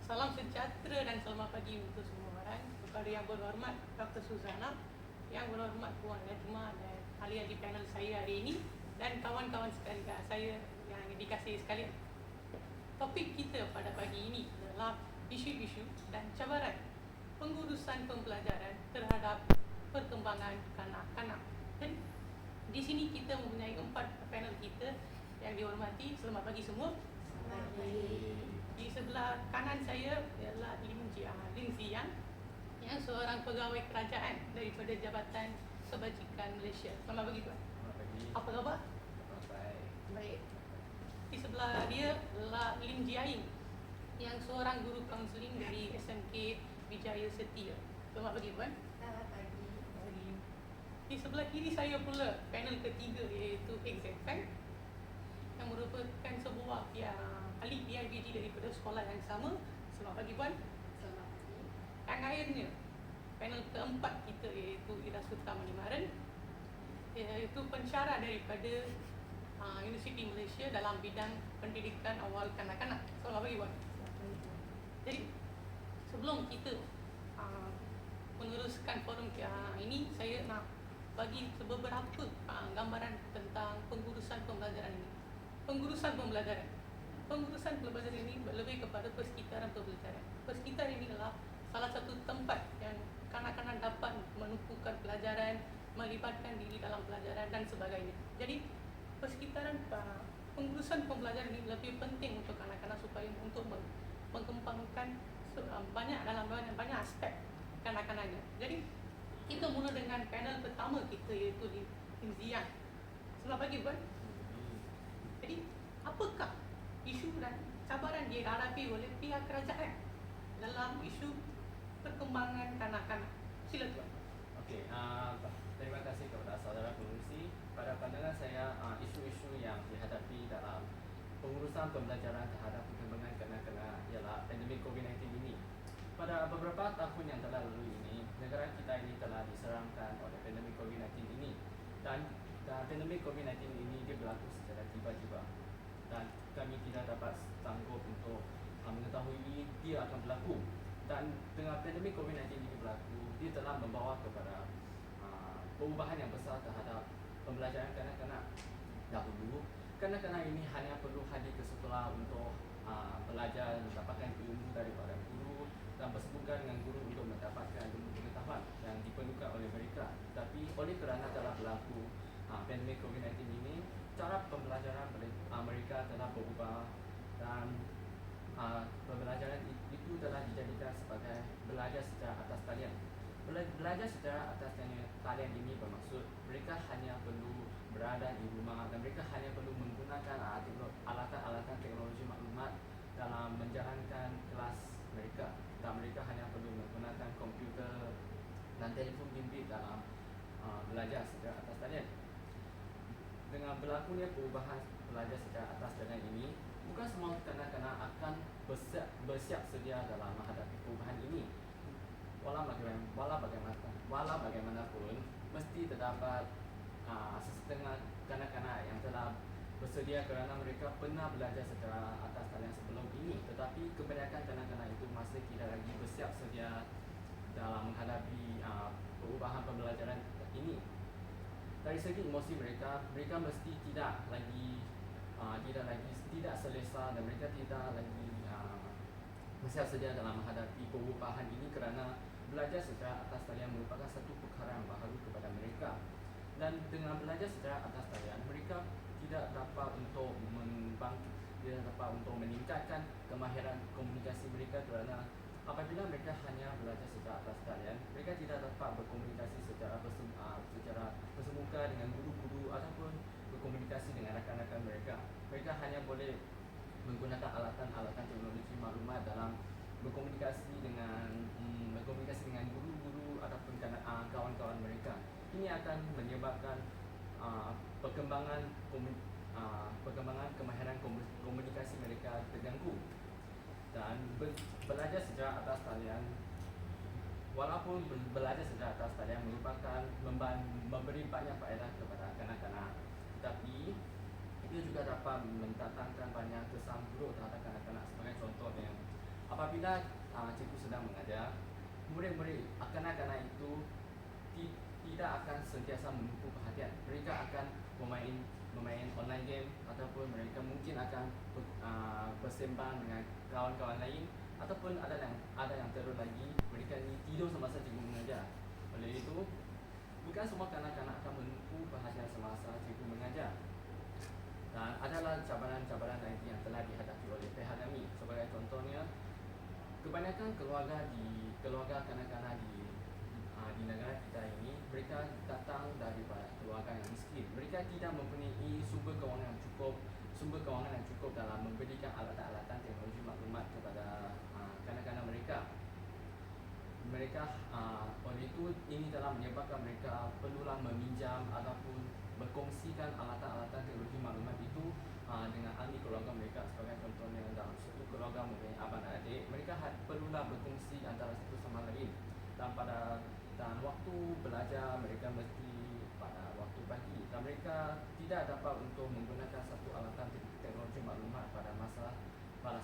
Salam sejahtera dan selamat pagi untuk semua orang. Kepada yang berhormat Dr. Suzana, yang berhormat Puan Najma dan ahli-ahli panel saya hari ini, dan kawan-kawan sekalian saya yang dikasihi sekalian. Topik kita pada pagi ini adalah isu-isu dan cabaran pengurusan pembelajaran terhadap perkembangan kanak-kanak. Dan di sini kita mempunyai 4 panel kita yang dihormati. Selamat pagi semua. Selamat pagi. Di sebelah kanan saya ialah Lim Ziyan, yang seorang pegawai kerajaan daripada Jabatan Kebajikan Malaysia. Selamat pagi tuan. Selamat pagi. Apa khabar? Baik. Baik. Di sebelah dia ialah Lim Jiaing, yang seorang guru kaunseling dari SMK Wijaya Setia. Selamat pagi tuan. Selamat pagi. Di sebelah kiri saya pula panel ketiga, iaitu Exam yang merupakan sebuah ahli PIBG daripada sekolah yang sama. Selamat pagi puan. Selamat pagi. Yang akhirnya panel keempat kita iaitu Ira Sultan Manimaran, iaitu pensyarah daripada Universiti Malaysia dalam bidang pendidikan awal kanak-kanak. Selamat pagi puan. Jadi sebelum kita meneruskan forum ini, saya nak bagi beberapa gambaran tentang pengurusan pembelajaran ini. Pengurusan pembelajaran ini lebih kepada persekitaran pembelajaran. Persekitaran ini adalah salah satu tempat yang kanak-kanak dapat menumpukan pelajaran, melibatkan diri dalam pelajaran dan sebagainya. Jadi persekitaran pengurusan pembelajaran ini lebih penting untuk kanak-kanak supaya untuk mengembangkan banyak aspek kanak-kanaknya. Jadi kita mula dengan panel pertama kita, iaitu Lim Ziyan. Selamat pagi puan. Jadi, apakah isu dan cabaran dihadapi oleh pihak kerajaan dalam isu perkembangan kanak-kanak? Sila tuan. Okey, terima kasih kepada saudara pengurusi. Pada pandangan saya, isu-isu yang dihadapi dalam pengurusan pembelajaran terhadap perkembangan kanak-kanak ialah pandemik COVID-19 ini. Pada beberapa tahun yang telah lalu ini, negara kita ini telah diserangkan oleh pandemik COVID-19 ini, dan pandemik COVID-19 ini dia berlaku secara tiba-tiba, dan kami tidak dapat sanggup untuk mengetahui dia akan berlaku. Dan dengan pandemik COVID-19 ini berlaku, dia telah membawa kepada perubahan yang besar terhadap pembelajaran kanak-kanak. Dahulu, kanak-kanak ini hanya perlu hadir ke sekolah untuk belajar, mendapatkan ilmu daripada guru dan bersebut dengan guru untuk mendapatkan ilmu pengetahuan yang diperlukan oleh mereka. Tapi oleh kerana telah berlaku pandemik COVID-19 ini, cara pembelajaran mereka telah berubah, dan pembelajaran itu telah dijadikan sebagai belajar secara atas talian. Belajar secara atas talian ini bermaksud mereka hanya perlu berada di rumah dan mereka hanya perlu menggunakan alatan-alatan teknologi maklumat dalam menjalankan kelas mereka, dan mereka hanya perlu menggunakan komputer dan telefon bimbit dalam belajar secara atas talian. Dengan berlakunya perubahan belajar secara atas talian ini, bukan semua kanak-kanak akan bersiap sedia dalam menghadapi perubahan ini. Walau bagaimanapun, mesti terdapat setengah kanak-kanak yang telah bersedia kerana mereka pernah belajar secara atas talian sebelum ini, tetapi kebanyakan kanak-kanak itu masih tidak lagi bersiap sedia dalam menghadapi perubahan pembelajaran ini. Dari segi emosi mereka mesti tidak selesa, dan mereka tidak lagi bersiap sedia dalam menghadapi perubahan ini kerana belajar secara atas talian merupakan satu perkara yang baru kepada mereka. Dan dengan belajar secara atas talian, mereka tidak dapat untuk meningkatkan kemahiran komunikasi mereka kerana apabila mereka hanya belajar secara atas talian, mereka tidak dapat berkomunikasi secara bersemuka dengan guru-guru ataupun berkomunikasi dengan rakan-rakan mereka. Mereka hanya boleh menggunakan alatan-alatan teknologi maklumat dalam berkomunikasi dengan guru-guru ataupun kawan-kawan mereka. Ini akan menyebabkan perkembangan kemahiran komunikasi mereka terganggu. Dan belajar secara atas talian, walaupun belajar secara atas talian merupakan memberi banyak faedah kepada kanak-kanak, tetapi itu juga dapat mendatangkan banyak kesan buruk terhadap kanak-kanak. Sebagai contoh, apabila cikgu sedang mengajar, murid-murid kanak-kanak itu tidak akan sentiasa menumpu perhatian. Mereka akan memain online game ataupun mereka mungkin akan bersembang dengan kawan-kawan lain ataupun ada yang teruk lagi mereka ni tidur semasa cikgu mengajar. Oleh itu, bukan semua kanak-kanak akan menumpu perhatian semasa cikgu mengajar. Dan adalah cabaran-cabaran lain yang telah dihadapi oleh pihak kami. Sebagai contohnya, kebanyakan keluarga kanak-kanak di negara kita ini, mereka datang daripada keluarga yang miskin. Mereka tidak mempunyai sumber kewangan yang cukup dalam memberikan alatan-alatan teknologi maklumat kepada kanak-kanak mereka. Oleh itu, ini telah menyebabkan mereka perlulah meminjam ataupun berkongsikan alatan-alatan teknologi maklumat itu dengan ahli keluarga mereka. Sebagai contohnya, dalam satu keluarga mempunyai abang dan adik, mereka perlulah berkongsi antara satu sama lain. Dan waktu belajar mereka mesti pada waktu pagi, dan mereka tidak dapat untuk menggunakan satu alatan teknologi maklumat pada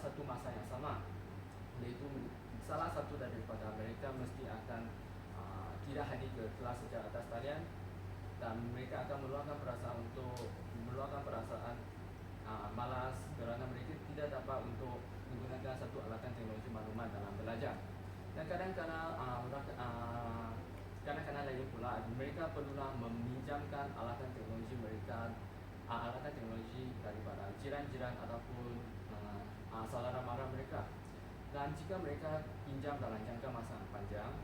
satu masa yang sama. Oleh itu, salah satu daripada mereka mesti akan tidak hadir ke kelas secara atas talian, dan mereka akan meluahkan perasaan malas kerana mereka tidak dapat untuk menggunakan satu alatan teknologi maklumat dalam belajar. Dan kadang-kadang kanak-kanak lain pula, mereka perlulah meminjamkan alatan teknologi daripada jiran-jiran ataupun saudara mara mereka. Dan jika mereka pinjam dalam jangka masa yang panjang,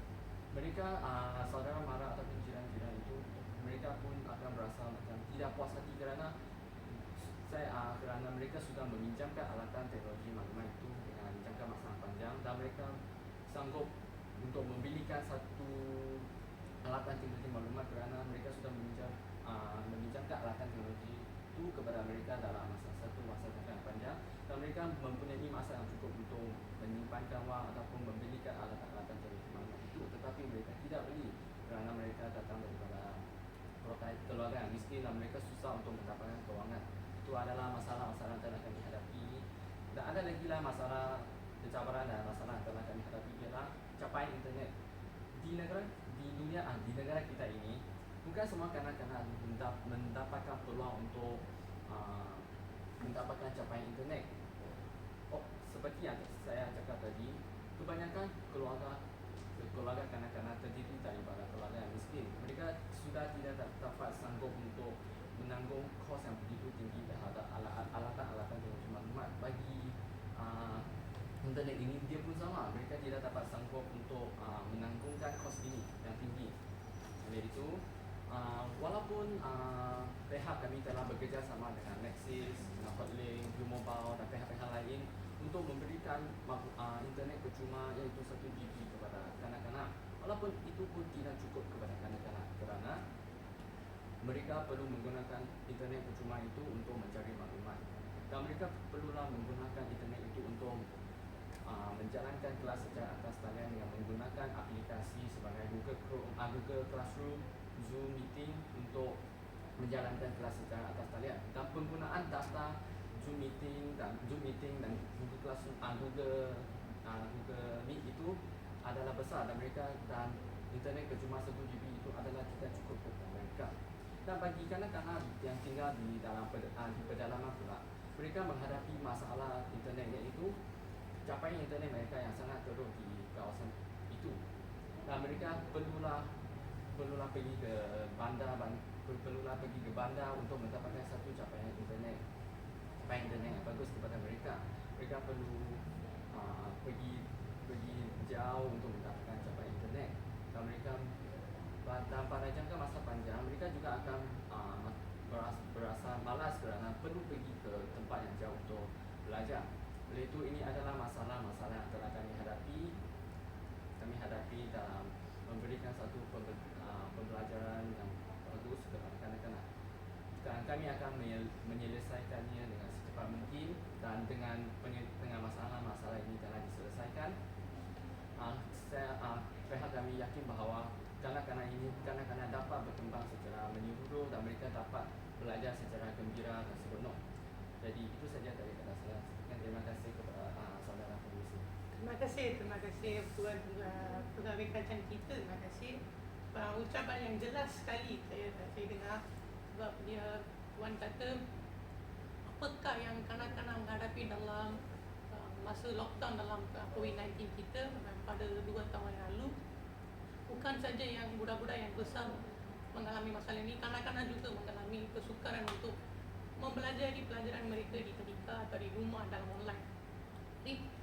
mereka saudara mara ataupun jiran-jiran itu, mereka pun akan merasa macam tidak puas hati kerana mereka sudah meminjamkan alatan teknologi maklumat itu dengan jangka masa yang panjang, dan mereka sanggup untuk membelikan satu alatan teknologi maklumat kerana mereka sudah meminjamkan alatan teknologi itu kepada mereka dalam satu masa jangka yang panjang, dan mereka mempunyai masa yang cukup untuk menyimpankan wang ataupun membelikan alatan-alatan teknologi maklumat itu. Tetapi mereka tidak beli kerana mereka datang daripada keluarga yang miskin dan mereka susah untuk mendapatkan kewangan. Itu adalah masalah-masalah yang telah kami hadapi. Dan ada lagi lah masalah cabaran dan masalah yang telah kami hadapi ialah capaian internet. Di negara kita ini, bukan semua kanak-kanak mendapatkan peluang untuk mendapatkan capaian internet. Seperti yang saya cakap tadi, kebanyakan keluarga kanak-kanak terdiri daripada keluarga yang miskin. Mereka sudah tidak dapat sanggup untuk menanggung kos yang begitu tinggi terhadap alatan-alatan teknologi maklumat. Bagi internet ini, dia pun sama. Mereka tidak dapat sanggup untuk menanggungkan kos ini yang tinggi. Oleh itu, walaupun pihak kami telah bekerjasama dengan Maxis, dengan Hotlink, U-Mobile dan pihak-pihak lain untuk memberikan internet percuma iaitu 1 GB kepada kanak-kanak, walaupun itu pun tidak cukup kepada kanak-kanak kerana mereka perlu menggunakan internet percuma itu untuk mencari maklumat, dan mereka perlulah menggunakan internet itu untuk menjalankan kelas secara atas talian yang menggunakan aplikasi sebagai Google Classroom, Zoom Meeting untuk menjalankan kelas secara atas talian. Dan penggunaan data Zoom Meeting dan Google Classroom, Google Meet itu adalah besar, dan internet percuma 1 GB itu adalah tidak cukup untuk mereka. Dan bagi kanak-kanak yang tinggal di pedalaman pula, mereka menghadapi masalah internet, iaitu capaian internet mereka yang sangat teruk di kawasan itu, dan mereka perlulah pergi ke bandar untuk mendapatkan satu capaian internet yang bagus kepada mereka. Mereka perlu pergi jauh untuk mendapatkan capaian internet, dan pada jangka masa panjang mereka juga akan berasa malas kerana perlu pergi ke tempat yang jauh untuk belajar. Oleh itu, ini adalah masalah-masalah yang telah kami hadapi dalam memberikan satu pembelajaran yang bagus kepada kanak-kanak. Dan kami akan menyelesaikannya dengan secepat mungkin, dan dengan masalah-masalah ini telah diselesaikan, pihak kami yakin bahawa kanak-kanak dapat berkembang secara menyeluruh dan mereka dapat belajar secara gembira dan seronok. Jadi itu saja daripada saya. Terima kasih kepada saudara pengurusi. Terima kasih. terima kasih Tuan Pegawai Kerajaan kita, terima kasih. Ucapan yang jelas sekali saya dengar, sebab Tuan kata apakah yang kanak-kanak menghadapi dalam masa lockdown dalam COVID-19 kita pada 2 tahun yang lalu. Bukan saja yang budak-budak yang besar mengalami masalah ini, kanak-kanak juga mengalami kesukaran untuk mempelajari pelajaran mereka di tadika atau di rumah dalam online. Jadi,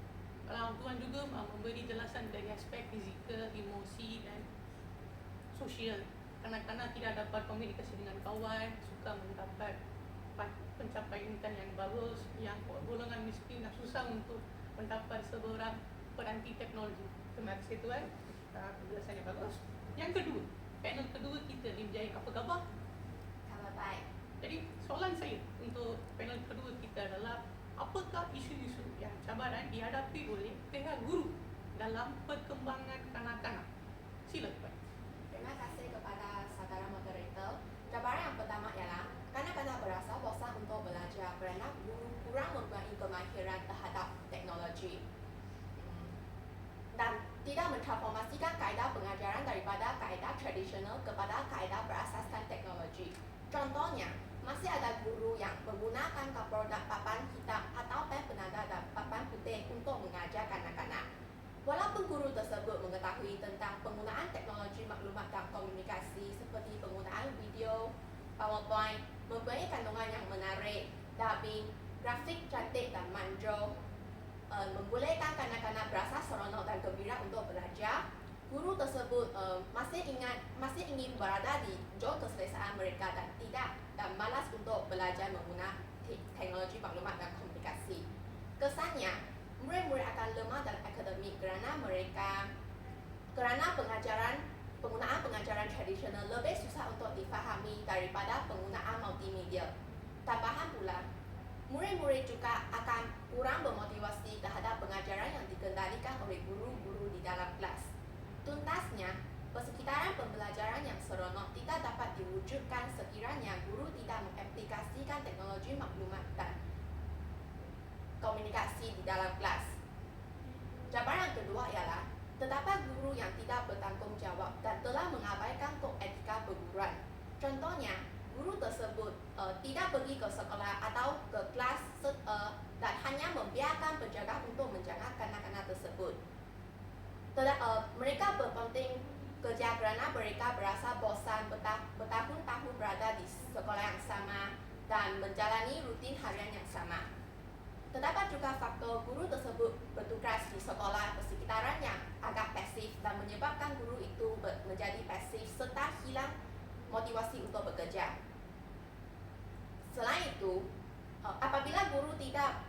Tuan juga memberi jelasan dari aspek fizikal, emosi dan sosial. Kanak-kanak tidak dapat komunikasi dengan kawan, suka mendapat pencapaian yang bagus, yang golongan miskin dan susah untuk mendapat sebarang peranti teknologi. Terima kasih Tuan, penjelasannya bagus. Yang kedua, panel kedua kita, Lim Jai, apa khabar? Khabar baik. Jadi soalan saya untuk panel kedua kita adalah apakah isu-isu yang cabaran dihadapi oleh pihak guru dalam perkembangan kanak-kanak? Sila Tuan. Terima kasih kepada saudara moderator. Cabaran yang pertama ialah kanak-kanak berasa bosan untuk belajar kerana guru kurang mempunyai kemahiran terhadap teknologi dan tidak mentransformasikan kaedah pengajaran daripada kaedah tradisional kepada kaedah berasaskan teknologi. Contohnya, masih ada guru yang menggunakan produk papan hitam atau pen penanda dan papan putih untuk mengajar kanak-kanak. Walaupun guru tersebut mengetahui tentang penggunaan teknologi maklumat dan komunikasi seperti penggunaan video, PowerPoint, mempunyai kandungan yang menarik, dubbing, grafik cantik dan manjur, membolehkan kanak-kanak berasa seronok dan gembira untuk belajar, guru tersebut masih ingin berada di zon keselesaan mereka dan malas untuk belajar menggunakan teknologi maklumat dan komunikasi. Kesannya, murid-murid akan lemah dalam akademik kerana penggunaan pengajaran tradisional lebih susah untuk difahami daripada penggunaan multimedia. Tambahan pula, murid-murid juga akan kurang bermotivasi terhadap pengajaran yang dikendalikan oleh guru-guru di dalam kelas. Tuntasnya, persekitaran pembelajaran yang seronok tidak dapat diwujudkan sekiranya guru tidak mengaplikasikan teknologi maklumat dan komunikasi di dalam kelas. Cabaran kedua ialah terdapat guru yang tidak bertanggungjawab dan telah mengabaikan kod etika perguruan. Contohnya, guru tersebut tidak pergi ke sekolah atau ke kelas dan hanya membiarkan penjaga untuk menjaga kanak-kanak tersebut. Mereka berpenting kerja kerana mereka berasa bosan bertahun-tahun berada di sekolah yang sama dan menjalani rutin harian yang sama. Terdapat juga faktor guru tersebut bertugas di sekolah persekitaran yang agak pasif dan menyebabkan guru itu menjadi pasif serta hilang motivasi untuk bekerja. Selain itu, apabila guru tidak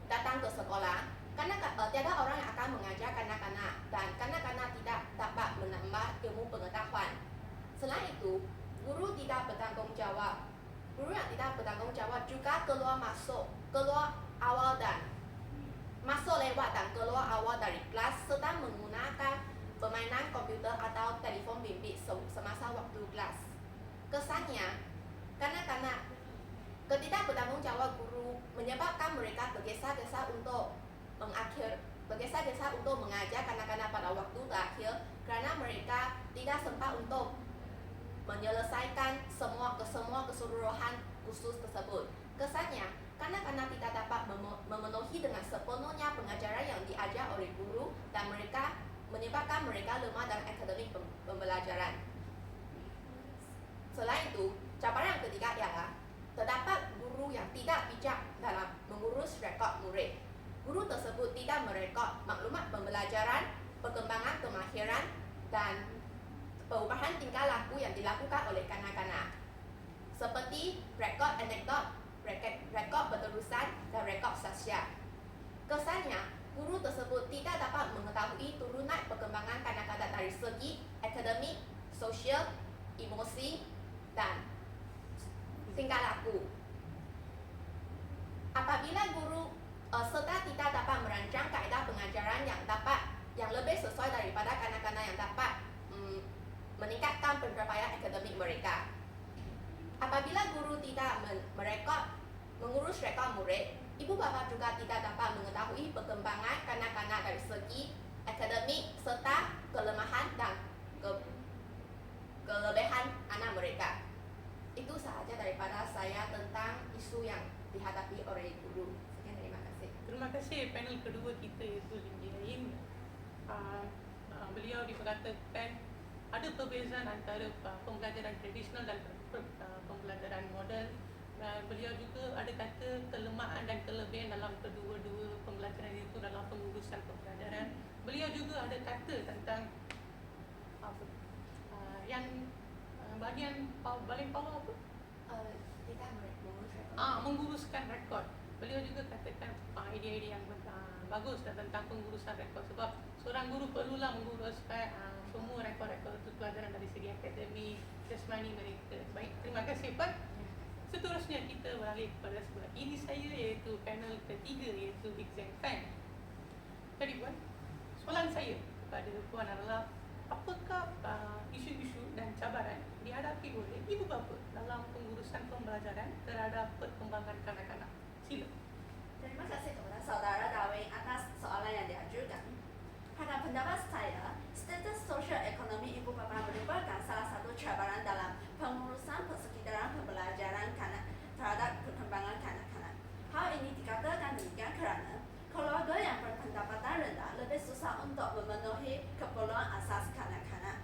datang ke sekolah, tiada orang yang akan mengajar kanak-kanak dan kanak-kanak tidak dapat menambah ilmu pengetahuan. Selain itu, guru yang tidak bertanggung jawab juga masuk lewat dan keluar awal dari kelas serta menggunakan permainan komputer atau telefon bimbit semasa waktu kelas. Kesannya, kanak-kanak ketidakbertanggung jawab guru menyebabkan mereka tergesa-gesa untuk mengajar kanak-kanak pada waktu terakhir kerana mereka tidak sempat untuk menyelesaikan semua keseluruhan kursus tersebut. Kesannya, kanak-kanak tidak dapat memenuhi dengan sepenuhnya pengajaran yang diajar oleh guru dan mereka menyebabkan mereka lemah dalam akademik pembelajaran. Selain itu, cabaran yang ketiga ialah terdapat guru yang tidak bijak dalam mengurus rekod murid. Guru tersebut tidak merekod maklumat pembelajaran, perkembangan kemahiran dan perubahan tingkah laku yang dilakukan oleh kanak-kanak, seperti rekod anekdot, rekod berterusan, dan rekod sosial. Kesannya, guru tersebut tidak dapat mengetahui turunan perkembangan kanak-kanak dari segi akademik, sosial, emosi, dan tingkah laku. Apabila guru serta tidak dapat merancang kaedah pengajaran yang lebih sesuai daripada kanak-kanak yang dapat meningkatkan pencapaian akademik mereka. Apabila guru tidak mengurus rekod murid, ibu bapa juga tidak dapat mengetahui perkembangan kanak-kanak dari segi akademik serta kelemahan dan kelebihan anak mereka. Itu sahaja daripada saya tentang isu yang dihadapi oleh guru. Sekian, terima kasih. Terima kasih panel kedua kita iaitu Lindy Ain. Beliau diperkatakan ada perbezaan antara pembelajaran tradisional dan pembelajaran moden. Beliau juga ada kata kelemahan dan kelebihan dalam kedua-dua pembelajaran itu dalam pengurusan pembelajaran. Beliau juga ada kata tentang yang bahagian paling bawah apa? Kita Menguruskan rekod. Beliau juga katakan idea-idea yang bagus tentang pengurusan rekod, sebab seorang guru perlulah menguruskan semua rekod-rekod pelajaran dari segi akademik, jasmani mereka. Baik, terima kasih Pak. Seterusnya kita beralih kepada sebelah ini saya, iaitu panel ketiga, iaitu exam fan. Jadi Puan, soalan saya kepada Puan adalah apakah isu-isu dan cabaran dihadapi oleh ibu bapa dalam pengurusan pembelajaran terhadap perkembangan kanak-kanak? Sila. Terima kasih kepada saudara Darwin atas soalan yang diajukan. Pada pendapat saya, status sosial ekonomi ibu bapa merupakan salah satu cabaran dalam pengurusan persekitaran pembelajaran terhadap perkembangan kanak-kanak. Hal ini dikatakan demikian kerana keluarga yang berpendapatan rendah lebih susah untuk memenuhi keperluan asas kanak-kanak.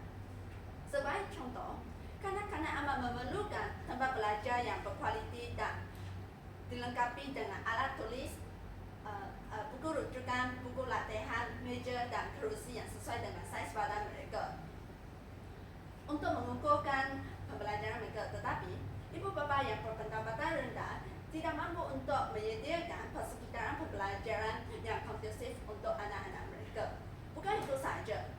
Sebagai contoh, kanak-kanak amat memerlukan tempat belajar yang berkualiti dan dilengkapi dengan alat tulis, buku rujukan, buku latihan, meja dan kerusi yang sesuai dengan saiz badan mereka untuk mengukuhkan pembelajaran mereka. Tetapi, ibu bapa yang berpendapatan rendah tidak mampu untuk menyediakan persekitaran pembelajaran yang kondusif untuk anak-anak mereka. Bukan itu sahaja,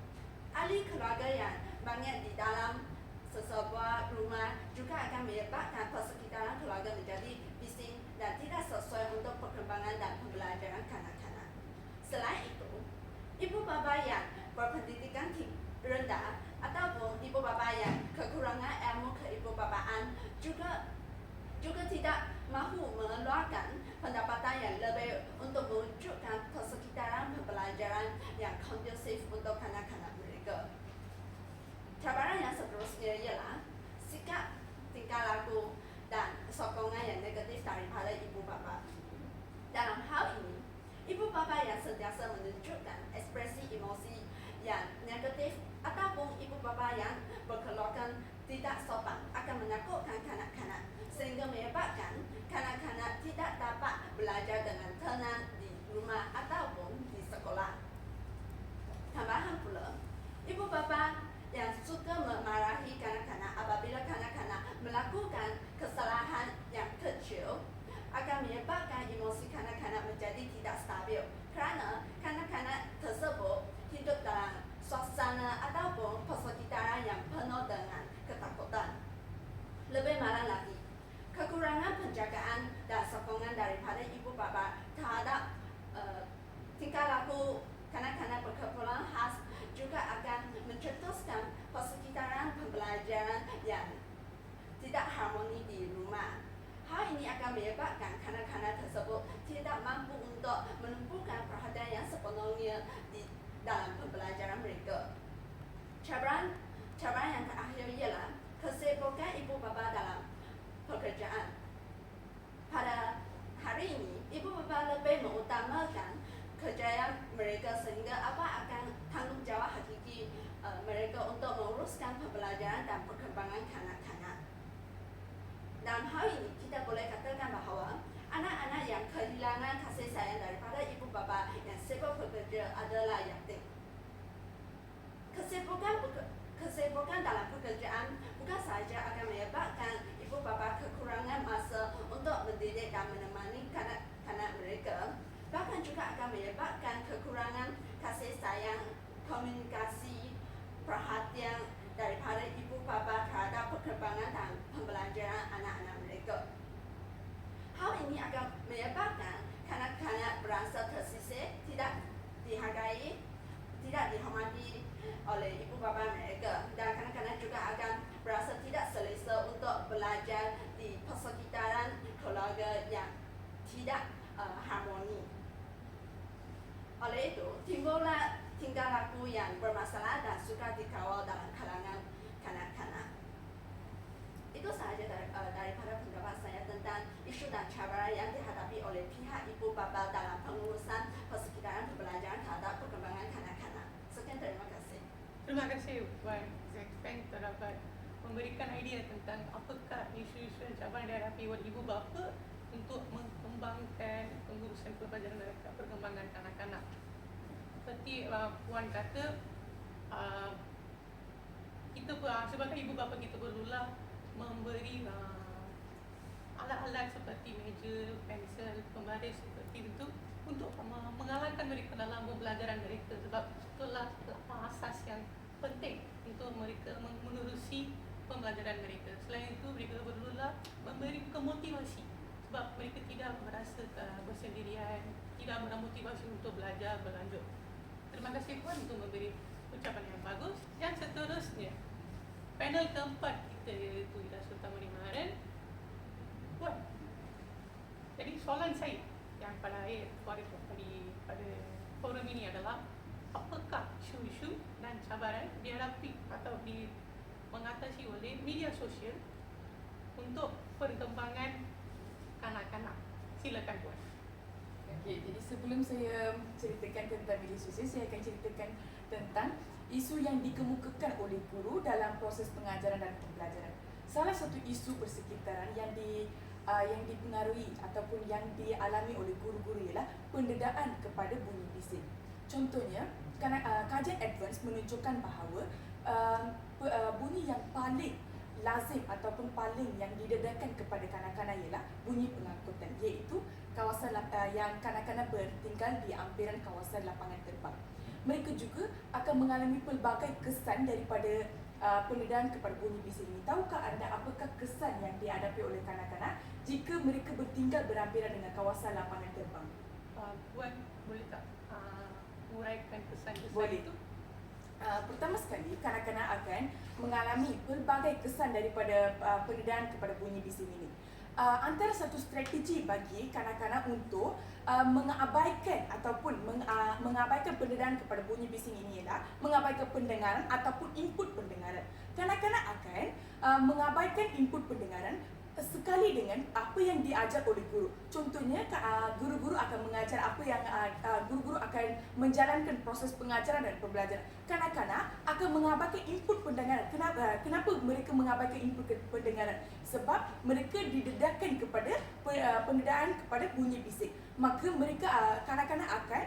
ahli keluarga yang banyak di dalam sesebuah rumah juga akan menyebabkan persekitaran keluarga menjadi bising dan tidak sesuai untuk perkembangan dan pembelajaran kanak-kanak. Selain itu, ibu bapa yang berpendidikan rendah ataupun ibu bapa yang kekurangan ilmu keibubapaan juga tidak mahu mengeluarkan pendapatan yang lebih untuk mewujudkan persekitaran pembelajaran yang kondusif untuk kanak-kanak mereka. Cabaran yang seterusnya ialah sikap, tingkah laku, dan sokongan yang negatif daripada ibu bapa. Dalam hal ini, ibu bapa yang sentiasa menunjukkan ekspresi emosi yang negatif ataupun ibu bapa yang berkelakuan tidak sopan akan menakutkan kanak-kanak sehingga menyebabkan kanak-kanak tidak dapat belajar dengan tenang di rumah ataupun di sekolah. Tambahan pula, ibu bapa yang suka memarahi kanak-kanak apabila kanak-kanak melakukan kesalahan yang kecil akan menyebabkan emosi kanak-kanak menjadi tidak stabil kerana kanak-kanak tersebut hidup dalam suasana ataupun persekitaran yang penuh dengan ketakutan. Lebih malang lagi, kekurangan penjagaan dan sokongan daripada ibu bapa terhadap tingkah laku kanak-kanak berkeperluan khas juga akan mencetuskan persekitaran pembelajaran yang tidak harmoni di rumah. Hal ini akan menyebabkan kanak-kanak tersebut tidak mampu untuk menumpukan perhatian yang sepenuhnya di dalam pembelajaran mereka. Cabaran yang terakhir ialah kesibukan ibu bapa dalam pekerjaan. Pada hari ini, ibu bapa lebih mengutamakan kejayaan mereka sehingga apa akan tanggungjawab hakiki mereka untuk menguruskan pembelajaran dan perkembangan kanak-kanak. Dalam hal ini, kita boleh katakan bahawa anak-anak yang kehilangan kasih sayang daripada ibu bapa yang sibuk bekerja adalah yatim. Kesibukan dalam pekerjaan bukan sahaja akan menyebabkan ibu bapa kekurangan masa untuk mendidik dan menemani kanak-kanak mereka, bahkan juga akan menyebabkan kekurangan kasih sayang, komunikasi, perhatian daripada ibu bapa terhadap perkembangan dan pembelajaran anak-anak mereka. Hal ini akan menyebabkan kanak-kanak berasa tersisih, tidak dihargai, tidak dihormati oleh ibu bapa mereka, dan kanak-kanak juga akan berasa tidak selesa untuk belajar di persekitaran keluarga yang tidak harmoni. Oleh itu, timbullah tingkah laku yang bermasalah dan suka dikawal dalam kalangan kanak-kanak. Itu sahaja daripada pendapat saya tentang isu dan cabaran yang dihadapi oleh pihak ibu bapa dalam pengurusan persekitaran pembelajaran terhadap perkembangan kanak-kanak. Sekian, terima kasih. Terima kasih Puan Zekfeng terdapat memberikan idea tentang apakah isu-isu dan cabaran dihadapi oleh ibu bapa untuk mengembangkan pengurusan pelajaran mereka, perkembangan kanak-kanak. Seperti Puan kata, kita sebagai ibu bapa kita perlulah memberi alat-alat seperti meja, pensel, pembaris seperti itu untuk mengalahkan mereka dalam pembelajaran mereka, sebab itulah asas yang penting untuk mereka menerusi pembelajaran mereka. Selain itu, mereka perlulah memberi motivasi sebab mereka tidak merasa bersendirian, tidak memotivasi untuk belajar berlanjut. Terima kasih Puan untuk memberi ucapan yang bagus. Yang seterusnya, panel keempat kita iaitu Ida Sultan Manimaran. Puan, jadi soalan saya yang pada pada forum ini adalah apakah isu-isu dan cabaran dihadapi atau mengatasi oleh media sosial untuk perkembangan kanak-kanak? Silakan Puan. Okey, jadi sebelum saya ceritakan tentang media sosial, saya akan ceritakan tentang isu yang dikemukakan oleh guru dalam proses pengajaran dan pembelajaran. Salah satu isu persekitaran yang dipengaruhi ataupun yang dialami oleh guru-guru ialah pendedaan kepada bunyi bising. Contohnya, kajian advance menunjukkan bahawa bunyi yang paling lazim ataupun paling yang didedakan kepada kanak-kanak ialah bunyi pengangkutan, iaitu kawasan yang kanak-kanak bertinggal di ampiran kawasan lapangan terbang. Mereka juga akan mengalami pelbagai kesan daripada pendedaan kepada bunyi bising ini. Tahukah anda apakah kesan yang dihadapi oleh kanak-kanak jika mereka bertinggal berampiran dengan kawasan lapangan terbang? Puan boleh tak menguraikan kesan-kesan Boleh. itu? Pertama sekali, kanak-kanak akan mengalami pelbagai kesan daripada pendedaan kepada bunyi bising ini. Antara satu strategi bagi kanak-kanak untuk mengabaikan ataupun mengabaikan pendedaan kepada bunyi bising ini ialah mengabaikan pendengaran ataupun input pendengaran. Kanak-kanak akan mengabaikan input pendengaran sekali dengan apa yang diajar oleh guru. Contohnya, guru-guru akan mengajar apa yang guru-guru akan menjalankan proses pengajaran dan pembelajaran. Kanak-kanak akan mengabaikan input pendengaran. Kenapa mereka mengabaikan input pendengaran? Sebab mereka didedahkan kepada pendedaan kepada bunyi bising. Maka mereka kanak-kanak akan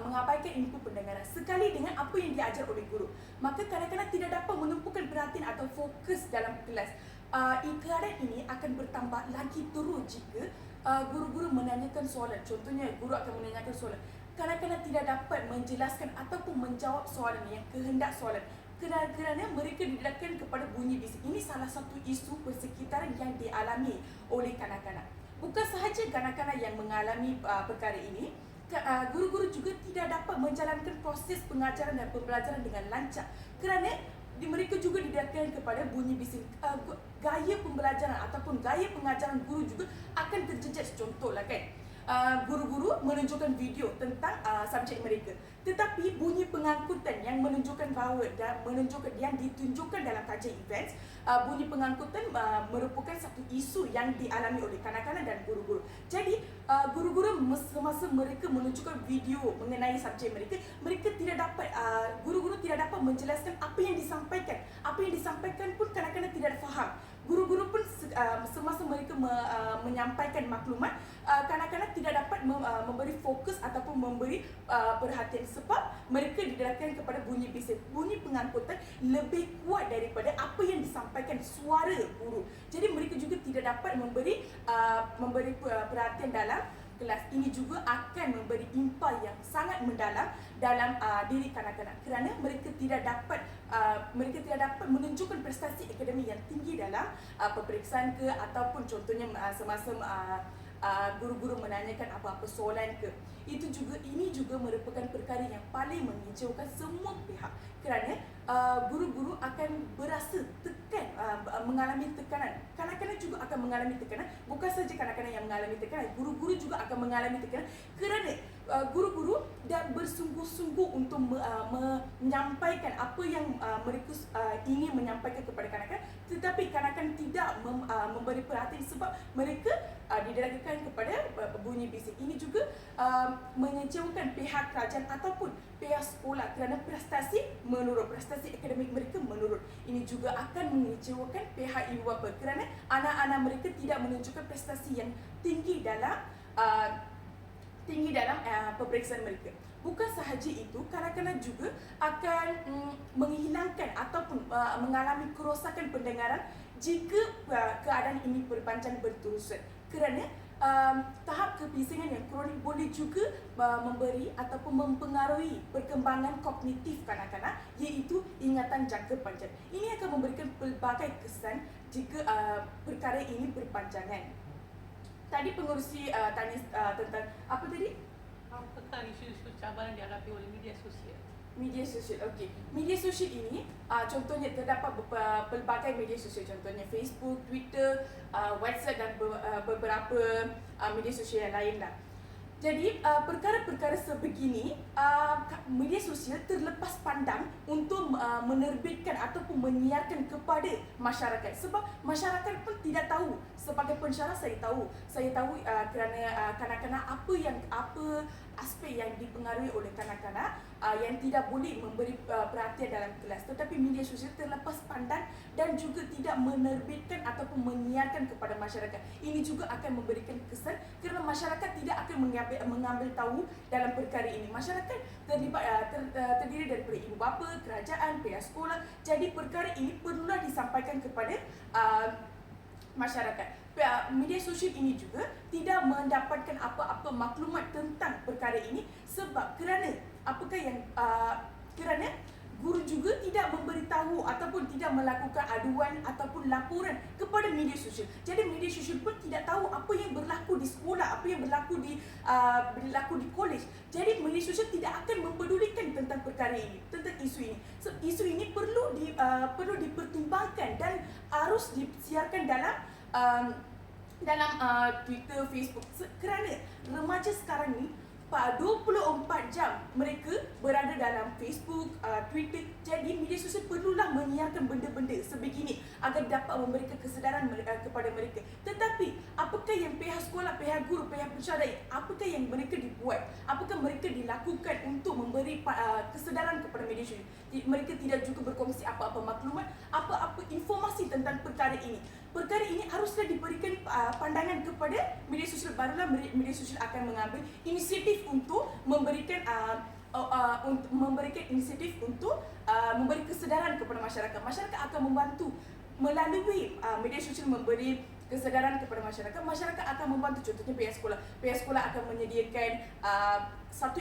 mengabaikan input pendengaran sekali dengan apa yang diajar oleh guru. Maka kanak-kanak tidak dapat menumpukan perhatian atau fokus dalam kelas. Keadaan ini akan bertambah lagi teruk jika guru-guru menanyakan soalan. Contohnya, guru akan menanyakan soalan. Kanak-kanak tidak dapat menjelaskan ataupun menjawab soalan yang kehendak soalan kerana mereka didedahkan kepada bunyi bising. Ini salah satu isu persekitaran yang dialami oleh kanak-kanak. Bukan sahaja kanak-kanak yang mengalami perkara ini, guru-guru juga tidak dapat menjalankan proses pengajaran dan pembelajaran dengan lancar kerana mereka juga didedahkan kepada bunyi bising. Gaya pembelajaran ataupun gaya pengajaran guru juga akan terjejas. Contohlah kan, guru-guru menunjukkan video tentang subjek mereka, tetapi bunyi pengangkutan yang menunjukkan bahawa yang ditunjukkan dalam kajian events, bunyi pengangkutan merupakan satu isu yang dialami oleh kanak-kanak dan guru-guru. Jadi guru-guru semasa mereka menunjukkan video mengenai subjek mereka, guru-guru tidak dapat menjelaskan apa yang disampaikan. Apa yang disampaikan pun kanak-kanak tidak faham. Guru-guru pun semasa mereka menyampaikan maklumat, kanak-kanak tidak dapat memberi fokus ataupun memberi perhatian sebab mereka didedahkan kepada bunyi bising. Bunyi pengangkutan lebih kuat daripada apa yang disampaikan suara guru. Jadi mereka juga tidak dapat memberi perhatian dalam kelas. Ini juga akan memberi impak yang sangat mendalam dalam diri kanak-kanak kerana mereka tidak dapat menunjukkan prestasi akademik yang tinggi dalam peperiksaan ataupun contohnya semasa guru-guru menanyakan apa-apa soalan ke. Ini juga merupakan perkara yang paling mengejaukan semua pihak, kerana guru-guru akan berasa tekan, mengalami tekanan. Kanak-kanak juga akan mengalami tekanan. Bukan saja kanak-kanak yang mengalami tekanan, guru-guru juga akan mengalami tekanan, kerana guru-guru dah bersungguh-sungguh untuk menyampaikan apa yang mereka ingin menyampaikan kepada kanak-kanak, tetapi kanak-kanak tidak memberi perhatian sebab mereka didedahkan kepada bunyi bising. Ini juga mengecewakan pihak kerajaan ataupun pihak sekolah kerana prestasi akademik mereka menurun. Ini juga akan mengecewakan pihak ibu bapa kerana anak-anak mereka tidak menunjukkan prestasi yang tinggi dalam peperiksaan mereka. Bukan sahaja itu, kanak-kanak juga akan menghilangkan ataupun mengalami kerosakan pendengaran jika keadaan ini berpanjang berterusan, kerana tahap kebisingan yang kronik boleh juga memberi ataupun mempengaruhi perkembangan kognitif kanak-kanak, iaitu ingatan jangka panjang. Ini akan memberikan pelbagai kesan jika perkara ini berpanjangan. Tadi pengerusi tanya tentang apa tadi? Apakah isu-isu cabaran dihadapi oleh media sosial? Media sosial, okey. Media sosial ini contohnya terdapat pelbagai media sosial, contohnya Facebook, Twitter, WhatsApp dan beberapa media sosial yang lain lah. Jadi perkara-perkara sebegini, media sosial terlepas pandang untuk menerbitkan ataupun menyiarkan kepada masyarakat, sebab masyarakat pun tidak tahu. Sebagai pensyarah saya tahu kerana kanak-kanak apa aspek yang dipengaruhi oleh kanak-kanak yang tidak boleh memberi perhatian dalam kelas, tetapi media sosial terlepas pandang dan juga tidak menerbitkan ataupun menyiarkan kepada masyarakat. Ini juga akan memberikan kesan kerana masyarakat tidak akan mengambil tahu dalam perkara ini. Masyarakat terdiri daripada ibu bapa, kerajaan, pihak sekolah. Jadi perkara ini perlulah disampaikan kepada masyarakat. Media sosial ini juga tidak mendapatkan apa-apa maklumat tentang perkara ini sebab kerana guru juga tidak memberitahu ataupun tidak melakukan aduan ataupun laporan kepada media sosial. Jadi media sosial pun tidak tahu apa yang berlaku di sekolah, apa yang berlaku di kolej. Jadi media sosial tidak akan mempedulikan tentang perkara ini, tentang isu ini. So, isu ini perlu dipertimbangkan dan harus disiarkan dalam Twitter, Facebook, kerana remaja sekarang ni 24 jam mereka berada dalam Facebook, Twitter. Jadi media sosial perlulah menyiarkan benda-benda sebegini agar dapat memberikan kesedaran kepada mereka. Tetapi apakah yang pihak sekolah, pihak guru, pihak pensyarah, apakah yang mereka dibuat? Apakah mereka dilakukan untuk memberi kesedaran kepada media sosial? Mereka tidak juga berkongsi apa-apa maklumat, apa-apa informasi tentang perkara ini. Perkara ini haruslah diberikan pandangan kepada media sosial, barulah media sosial akan mengambil inisiatif untuk memberikan inisiatif untuk memberi kesedaran kepada masyarakat. Masyarakat akan membantu melalui media sosial memberi kesedaran kepada masyarakat. Masyarakat akan membantu, contohnya pihak sekolah. Pihak sekolah akan menyediakan satu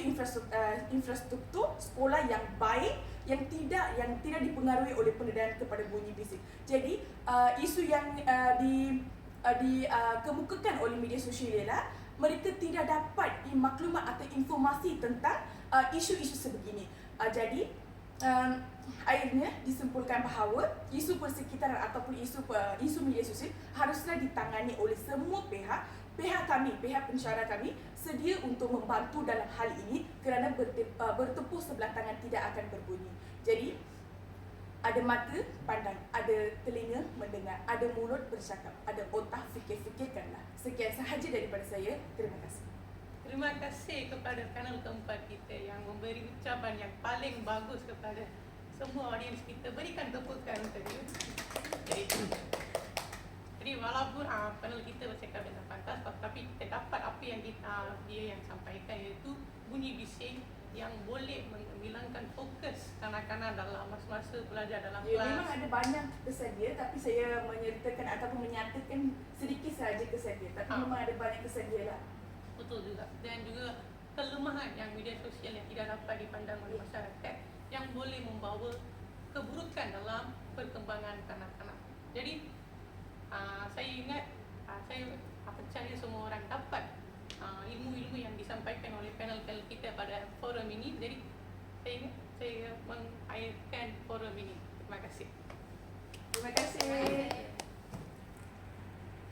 infrastruktur sekolah yang baik, yang tidak dipengaruhi oleh pendedahan kepada bunyi bising. Jadi isu yang dikemukakan oleh media sosial ialah mereka tidak dapat maklumat atau informasi tentang isu-isu sebegini. Jadi akhirnya disimpulkan bahawa isu persekitaran ataupun isu media sosial haruslah ditangani oleh semua pihak. Pihak kami, pihak pensyarah kami sedia untuk membantu dalam hal ini kerana bertepuk sebelah tangan tidak akan berbunyi. Jadi ada mata pandang, ada telinga mendengar, ada mulut bercakap, ada otak fikir-fikirkanlah. Sekian sahaja daripada saya. Terima kasih. Terima kasih kepada panel keempat kita yang memberi ucapan yang paling bagus kepada semua audiens kita. Berikan tepukan untuk dia. Jadi walaupun panel kita bercakap dengan pantas, tapi kita dapat apa yang dia yang sampaikan, iaitu bunyi bising yang boleh menghilangkan fokus kanak-kanak dalam masa-masa belajar dalam kelas. Memang ada banyak kesan dia, tapi saya menyertakan ataupun menyatakan sedikit sahaja kesan dia. Tapi memang ada banyak kesan dia lah. Betul juga. Dan juga kelemahan yang media sosial yang tidak dapat dipandang oleh masyarakat yang boleh membawa keburukan dalam perkembangan kanak-kanak. Jadi saya ingat, saya percaya semua orang dapat disampaikan oleh panel-panel kita pada forum ini. Jadi saya mengakhirkan forum ini. Terima kasih. Terima kasih.